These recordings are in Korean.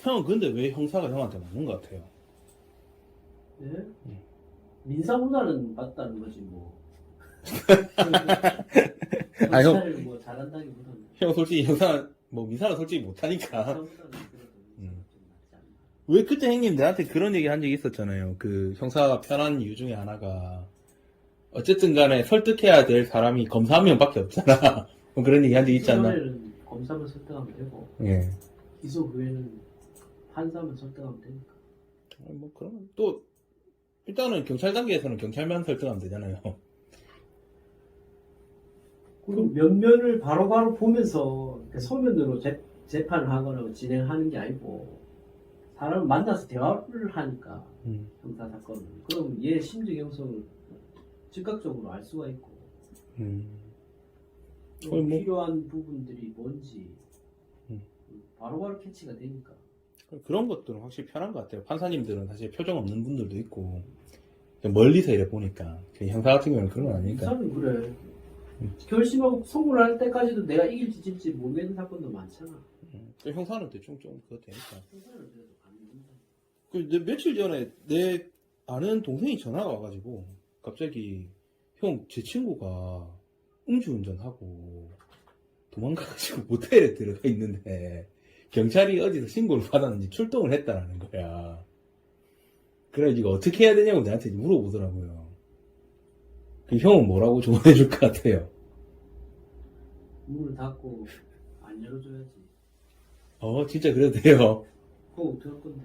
형은 근데 왜 형사가 형한테 맞는 것 같아요? 예? 민사보다는 맞다는 거지 뭐. 아, 형, 경찰을 뭐 잘한다기보다는 형 솔직히 형사, 뭐 미사는 솔직히 못하니까. 민사보다는 그래도 민사가 좀 낫지 않나. 왜 그때 형님 내한테 그런 얘기 한 적이 있었잖아요. 그 형사가 편한 이유 중에 하나가 어쨌든 간에 설득해야 될 사람이 검사 한 명밖에 없잖아. 뭐 그런 얘기 한 적 있지 않나? 이번에는 검사만 설득하면 되고 예. 기소 후에는 판사만 설득하면 되니까. 뭐 그러면 또 일단은 경찰 단계에서는 경찰만 설득하면 되잖아요. 그리고 면면을 바로바로 보면서 이렇게 소면으로 재판을 하거나 진행하는 게 아니고 사람을 만나서 대화를 하니까 형사 사건은 그럼 얘 심적 형성을 즉각적으로 알 수가 있고 거의 뭐- 필요한 부분들이 뭔지 음. 바로바로 캐치가 되니까. 그런 것들은 확실히 편한 것 같아요. 판사님들은 사실 표정 없는 분들도 있고 그냥 멀리서 이래 보니까 형사 같은 경우는 그런 건 아니니까. 사람은 그래. 결심하고 선고를 할 때까지도 내가 이길지 질지 모르겠는 사건도 많잖아. 또 형사는 대충 좀 그거 되니까. 형사는 그래도 가능합니다. 며칠 전에 내 아는 동생이 전화가 와가지고 갑자기 형 제 친구가 음주운전하고 도망가가지고 모텔에 들어가 있는데 경찰이 어디서 신고를 받았는지 출동을 했다라는 거야. 그래가지고 어떻게 해야 되냐고 나한테 물어보더라고요. 그 형은 뭐라고 조언해 줄 것 같아요? 문을 닫고 안 열어줘야지. 진짜 그래도 돼요. 그거 어떡할 건데.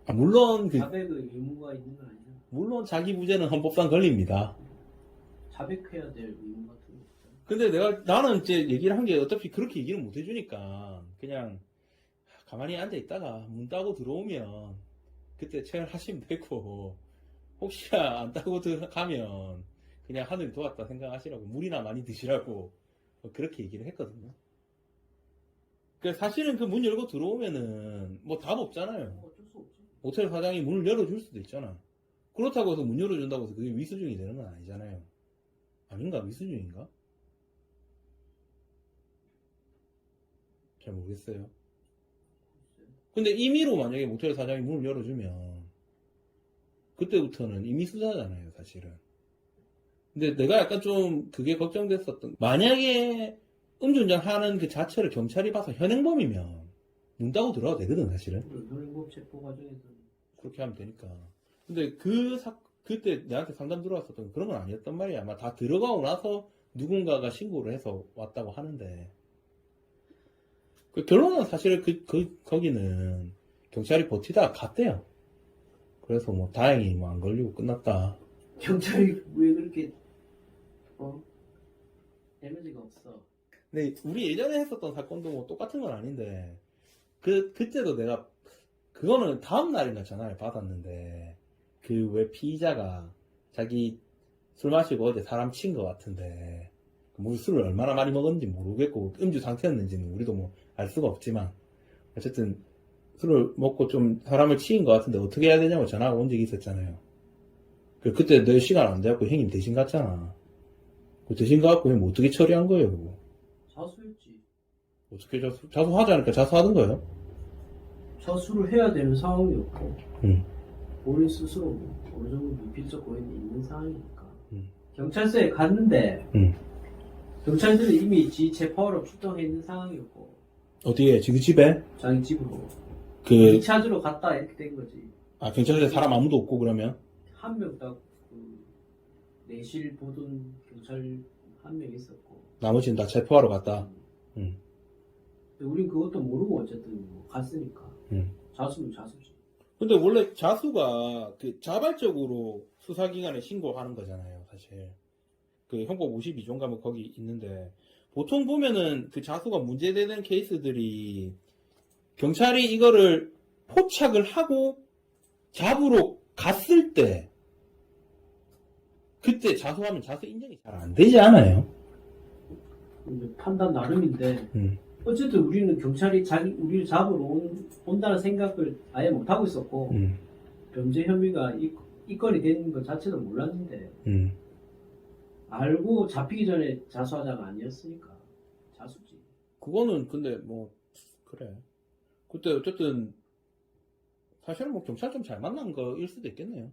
아, 물론 자백의 의무가 있는 건 아니야. 물론 자기 부재는 헌법상 걸립니다. 자백해야 될 의무 같은 거 없잖아. 근데 나는 이제 얘기를 한 게 어차피 그렇게 얘기를 못 해주니까 그냥 가만히 앉아 있다가 문 따고 들어오면 그때 체결하시면 되고 혹시나 안 따고 들어가면 그냥 하늘이 도왔다 생각하시라고 물이나 많이 드시라고 그렇게 얘기를 했거든요. 그 사실은 그 문 열고 들어오면은 뭐 답 없잖아요. 어쩔 수 없지. 호텔 사장이 문을 열어줄 수도 있잖아. 그렇다고 해서 문 열어준다고 해서 그게 위수증이 되는 건 아니잖아요. 아닌가? 위수증인가? 잘 모르겠어요. 근데 임의로 만약에 모텔 사장이 문을 열어주면 그때부터는 임의 수사잖아요, 사실은. 근데 내가 약간 좀 그게 걱정됐었던 만약에 음주운전 하는 그 자체를 경찰이 봐서 현행범이면 문 따고 들어가도 되거든, 사실은. 현행범 체포 과정에서 그렇게 하면 되니까. 근데 그때 내한테 상담 들어왔었던 그런 건 아니었단 말이야. 아마 다 들어가고 나서 누군가가 신고를 해서 왔다고 하는데. 그 결론은 사실 거기는 경찰이 버티다가 갔대요. 그래서 뭐 다행히 뭐 안 걸리고 끝났다. 경찰이 왜 그렇게 에너지가 없어. 근데 우리 예전에 했었던 사건도 뭐 똑같은 건 아닌데 그때도 내가 그거는 다음 날인가 전화를 받았는데 그 왜 피의자가 자기 술 마시고 어제 사람 친 것 같은데 뭐 술을 얼마나 많이 먹었는지 모르겠고 음주 상태였는지는 우리도 뭐 알 수가 없지만 어쨌든 술을 먹고 좀 사람을 치인 것 같은데 어떻게 해야 되냐고 전화가 온 적이 있었잖아요. 그때 내 시간 안 돼갖고 형님 대신 갔잖아. 그 대신 가갖고 형 뭐 어떻게 처리한 거예요? 그거? 자수했지. 어떻게 자수하자니까 자수하던 거예요? 자수를 해야 되는 상황이었고 응. 본인 스스로 어느 정도 미필적 고인이 있는 상황이니까 경찰서에 응. 갔는데 경찰들은 이미 지 재파워로 출동해 있는 상황이었고 어디에? 지금 집에? 자기 집으로 그, 찾으러 갔다 이렇게 된 거지. 경찰서에 사람 아무도 없고 그러면? 한 명 딱 내실 보던 경찰 한 명 있었고 나머지는 다 체포하러 갔다. 응. 근데 우린 그것도 모르고 어쨌든 뭐 갔으니까 자수는 자수지. 근데 원래 자수가 그 자발적으로 수사기관에 신고하는 거잖아요, 사실. 그 형법 52종 가면 거기 있는데, 보통 보면은 그 자수가 문제되는 케이스들이 경찰이 이거를 포착을 하고 잡으러 갔을 때, 그때 자수하면 자수 인정이 잘 안 되지 않아요? 근데 판단 나름인데 음. 어쨌든 우리는 경찰이 우리를 잡으러 온다는 생각을 아예 못 하고 있었고 범죄 혐의가 이 건이 되는 것 자체도 몰랐는데 알고 잡히기 전에 자수하자가 아니었으니까 자수지. 그거는 근데 뭐 그래. 그때 어쨌든 사실은 뭐 경찰 좀 잘 만난 거일 수도 있겠네요.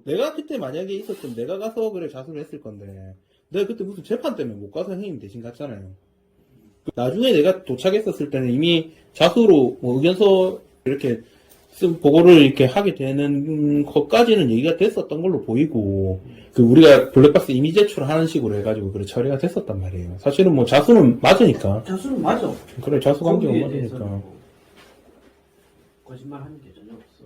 내가 그때 만약에 있었으면 내가 가서 그래 자수를 했을 건데 내가 그때 무슨 재판 때문에 못 가서 형님 대신 갔잖아요. 나중에 내가 도착했었을 때는 이미 자수로 뭐 의견서 이렇게 쓴 보고를 이렇게 하게 되는 것까지는 얘기가 됐었던 걸로 보이고 그 우리가 블랙박스 이미 제출하는 식으로 해가지고 그래 처리가 됐었단 말이에요. 사실은 뭐 자수는 맞으니까. 자수는 맞아. 그래 자수 관계가 거기에 맞으니까. 대해서는 뭐 거짓말 하는 게 전혀 없어.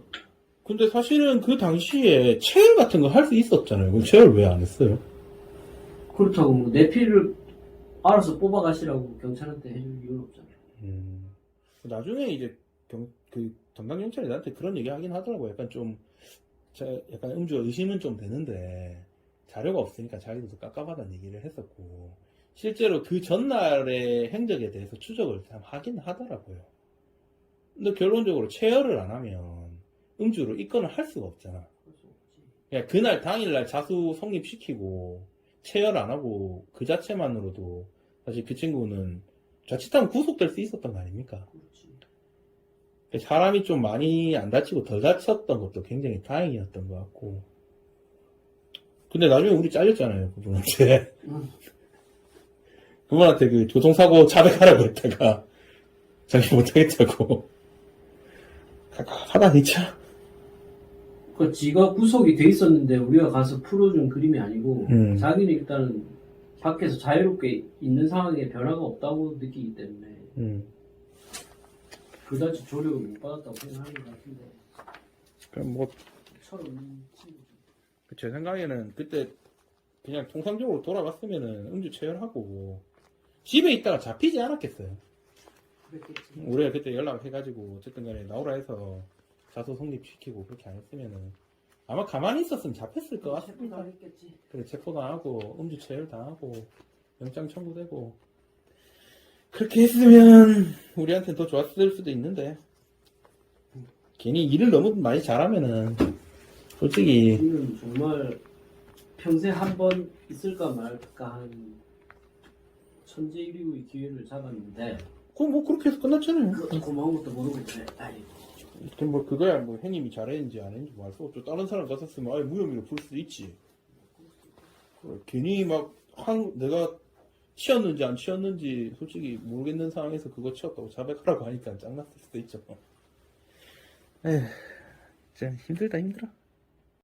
근데 사실은 그 당시에 체열 같은 거 할 수 있었잖아요. 그 체열 왜 안 했어요? 그렇다고 뭐 내 피를 알아서 뽑아가시라고 경찰한테 해줄 이유는 없잖아. 나중에 이제 그 담당 경찰이 나한테 그런 얘기 하긴 하더라고요. 약간 좀 약간 음주 의심은 좀 되는데 자료가 없으니까 자기도 깝깝하다는 얘기를 했었고 실제로 그 전날의 행적에 대해서 추적을 참 하긴 하더라고요. 근데 결론적으로 체열을 안 하면 음주로 입건을 할 수가 없잖아. 그냥 그날 당일날 자수 성립시키고 체열 안 하고 그 자체만으로도 사실 그 친구는 자칫하면 구속될 수 있었던 거 아닙니까? 그렇지. 사람이 좀 많이 안 다치고 덜 다쳤던 것도 굉장히 다행이었던 것 같고. 근데 나중에 우리 잘렸잖아요, 그분한테. 그분한테 그 교통사고 자백하라고 했다가 자기 못하겠다고. 하다 진짜. 그 지가 구속이 돼 있었는데 우리가 가서 풀어준 그림이 아니고 자기는 일단은 밖에서 자유롭게 있는 상황에 변화가 없다고 느끼기 때문에 그다지 조력을 못 받았다고 생각하는 것 같은데. 그럼 뭐, 처럼 친구죠. 제 생각에는 그때 그냥 통상적으로 돌아갔으면은 음주 체열하고 집에 있다가 잡히지 않았겠어요. 그랬겠지. 우리가 그때 연락해가지고 어쨌든 간에 나오라 해서 자소 성립시키고 그렇게 안 했으면은 아마 가만히 있었으면 잡혔을 것 같습니다. 했겠지. 그래 체포 당하고 음주 체열 당하고 영장 청구되고 그렇게 했으면 우리한테는 더 좋았을 수도 있는데 괜히 일을 너무 많이 잘하면은 솔직히 우리는 정말 평생 한 번 있을까 말까 한 천재일류의 기회를 잡았는데 그거 뭐 그렇게 해서 끝났잖아요. 그것도 고마운 것도 모르고 그래. 아이고. 그럼 뭐 그거야 뭐 형님이 잘했는지 안 했는지 뭐 알 수 없죠. 다른 사람 같았으면 아예 무혐의로 풀 수도 있지. 괜히 막 내가 치였는지 안 치였는지 솔직히 모르겠는 상황에서 그거 치웠다고 자백하라고 하니까 짱났을 수도 있죠. 에휴, 진짜 힘들다 힘들어.